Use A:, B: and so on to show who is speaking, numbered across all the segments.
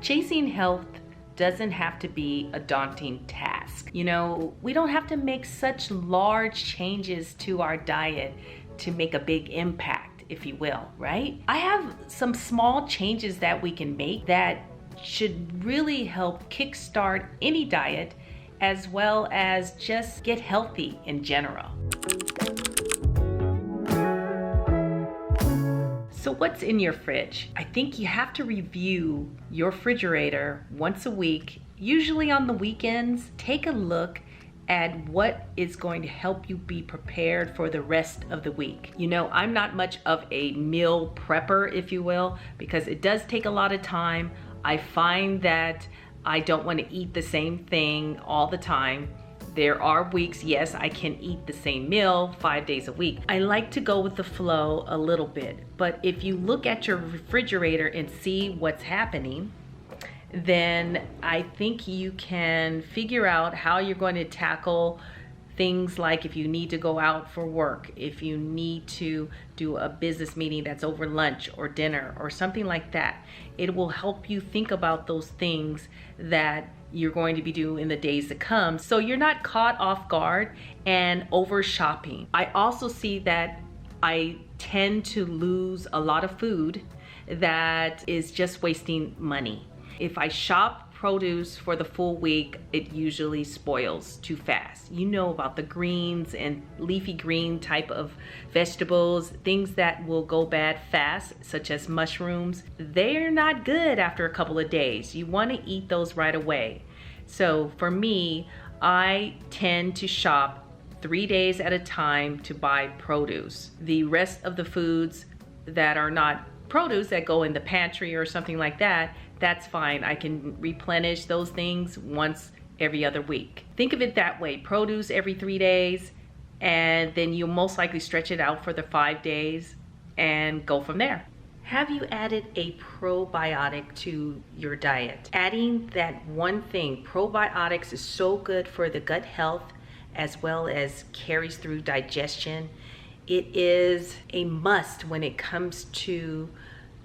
A: Chasing health doesn't have to be a daunting task. You know, we don't have to make such large changes to our diet to make a big impact, if you will, right? I have some small changes that we can make that should really help kickstart any diet, as well as just get healthy in general. So what's in your fridge? I think you have to review your refrigerator once a week, usually on the weekends. Take a look at what is going to help you be prepared for the rest of the week. You know, I'm not much of a meal prepper, if you will, because it does take a lot of time. I find that I don't want to eat the same thing all the time. There are weeks, yes, I can eat the same meal 5 days a week. I like to go with the flow a little bit, but if you look at your refrigerator and see what's happening, then I think you can figure out how you're going to tackle things like if you need to go out for work, if you need to do a business meeting that's over lunch or dinner or something like that. It will help you think about those things that you're going to be doing in the days to come, so you're not caught off guard and over shopping. I also see that I tend to lose a lot of food that is just wasting money. If I shop produce for the full week, it usually spoils too fast. You know about the greens and leafy green type of vegetables, things that will go bad fast, such as mushrooms. They're not good after a couple of days. You want to eat those right away. So for me, I tend to shop 3 days at a time to buy produce. The rest of the foods that are not produce that go in the pantry or something like that, that's fine. I can replenish those things once every other week. Think of it that way, produce every 3 days, and then you'll most likely stretch it out for the 5 days and go from there. Have you added a probiotic to your diet? Adding that one thing, probiotics is so good for the gut health as well as carries through digestion. It is a must when it comes to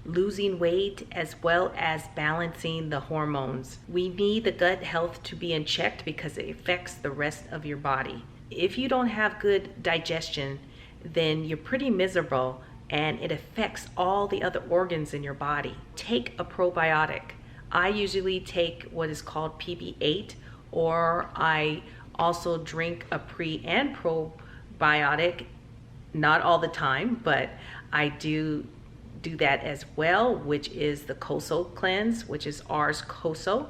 A: losing weight as well as balancing the hormones. We need the gut health to be in check because it affects the rest of your body. If you don't have good digestion, then you're pretty miserable and it affects all the other organs in your body. Take a probiotic. I usually take what is called PB8, or I also drink a pre and probiotic. Not all the time, but I do that as well, which is the Coso cleanse, which is Ars Coso.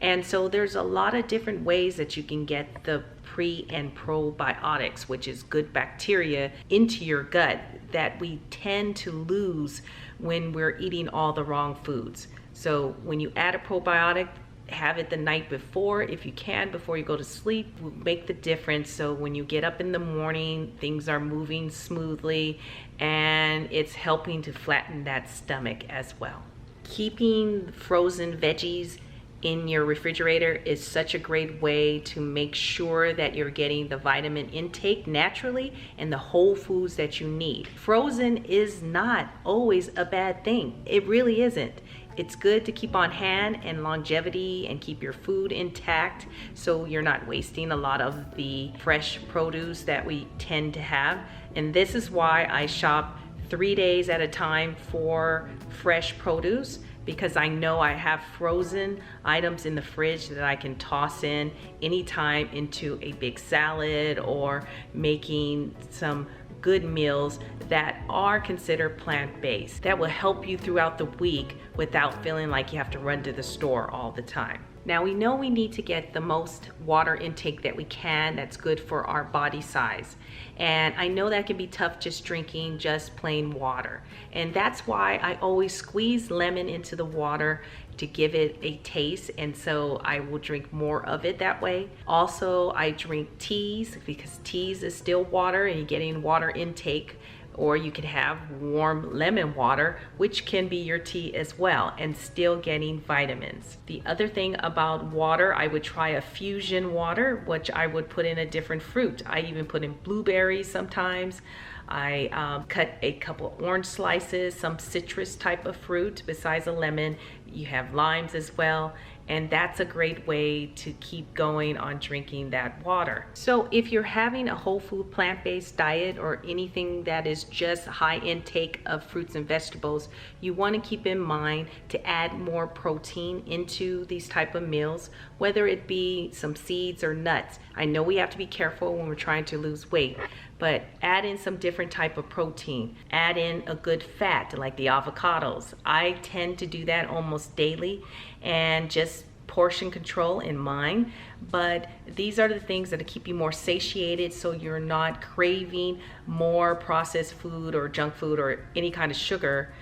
A: And so there's a lot of different ways that you can get the pre and probiotics, which is good bacteria, into your gut that we tend to lose when we're eating all the wrong foods. So when you add a probiotic, have it the night before if you can, before you go to sleep. Will make the difference. So when you get up in the morning, things are moving smoothly and it's helping to flatten that stomach as well. Keeping frozen veggies in your refrigerator is such a great way to make sure that you're getting the vitamin intake naturally and the whole foods that you need. Frozen is not always a bad thing. It really isn't. It's good to keep on hand and longevity and keep your food intact so you're not wasting a lot of the fresh produce that we tend to have. And this is why I shop 3 days at a time for fresh produce, because I know I have frozen items in the fridge that I can toss in anytime into a big salad or making some good meals that are considered plant-based. That will help you throughout the week without feeling like you have to run to the store all the time. Now we know we need to get the most water intake that we can that's good for our body size. And I know that can be tough just drinking just plain water. And that's why I always squeeze lemon into the water to give it a taste, and so I will drink more of it that way. Also, I drink teas because teas is still water and you're getting water intake, or you could have warm lemon water, which can be your tea as well, and still getting vitamins. The other thing about water, I would try a fusion water, which I would put in a different fruit. I even put in blueberries sometimes. I cut a couple orange slices, some citrus type of fruit besides a lemon, You have limes as well, and that's a great way to keep going on drinking that water. So if you're having a whole food plant-based diet or anything that is just high intake of fruits and vegetables, you want to keep in mind to add more protein into these type of meals, whether it be some seeds or nuts. I know we have to be careful when we're trying to lose weight, but add in some different type of protein. Add in a good fat like the avocados. I tend to do that almost daily, and just portion control in mind, but these are the things that keep you more satiated, so you're not craving more processed food or junk food or any kind of sugar.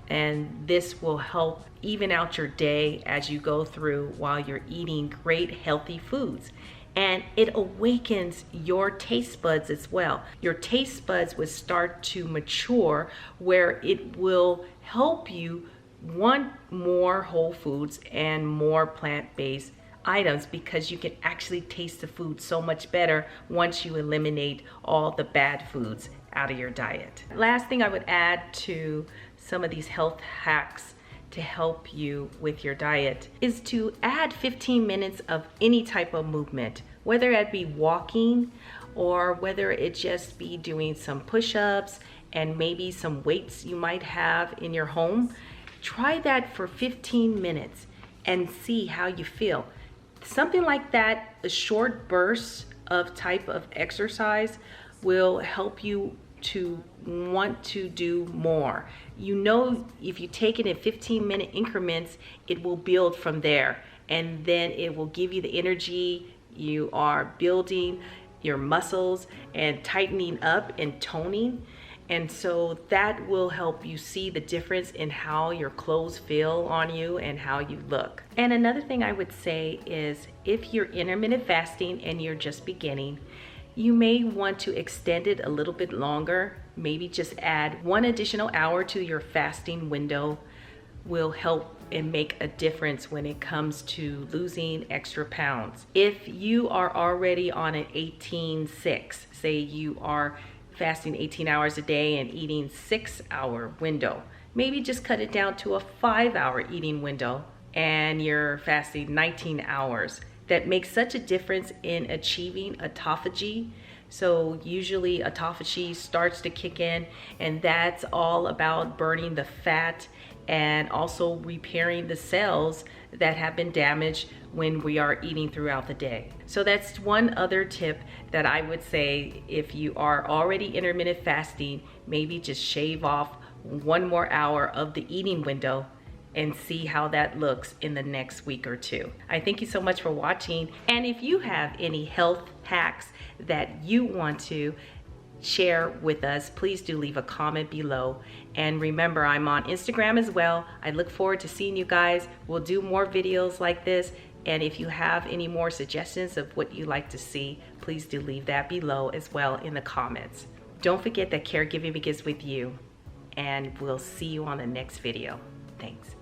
A: And this will help even out your day as you go through while you're eating great healthy foods. And it awakens your taste buds as well. Your taste buds will start to mature, where it will help you want more whole foods and more plant-based items, because you can actually taste the food so much better once you eliminate all the bad foods out of your diet. Last thing I would add to some of these health hacks to help you with your diet is to add 15 minutes of any type of movement, whether it be walking or whether it just be doing some push-ups and maybe some weights you might have in your home. Try that for 15 minutes and see how you feel. Something like that, a short burst of type of exercise, will help you to want to do more. You know, if you take it in 15-minute increments, it will build from there, and then it will give you the energy. You are building your muscles and tightening up and toning. And so that will help you see the difference in how your clothes feel on you and how you look. And another thing I would say is, if you're intermittent fasting and you're just beginning, you may want to extend it a little bit longer. Maybe just add 1 additional hour to your fasting window. Will help and make a difference when it comes to losing extra pounds. If you are already on an 18-6, say you are fasting 18 hours a day and eating 6-hour window, maybe just cut it down to a 5-hour eating window and you're fasting 19 hours. That makes such a difference in achieving autophagy. So usually autophagy starts to kick in, and that's all about burning the fat and also repairing the cells that have been damaged when we are eating throughout the day. So that's one other tip that I would say, if you are already intermittent fasting, maybe just shave off 1 more hour of the eating window and see how that looks in the next week or 2. I thank you so much for watching. And if you have any health hacks that you want to share with us, please do leave a comment below. And remember, I'm on Instagram as well. I look forward to seeing you guys. We'll do more videos like this. And if you have any more suggestions of what you'd like to see, please do leave that below as well in the comments. Don't forget that caregiving begins with you. And we'll see you on the next video. Thanks.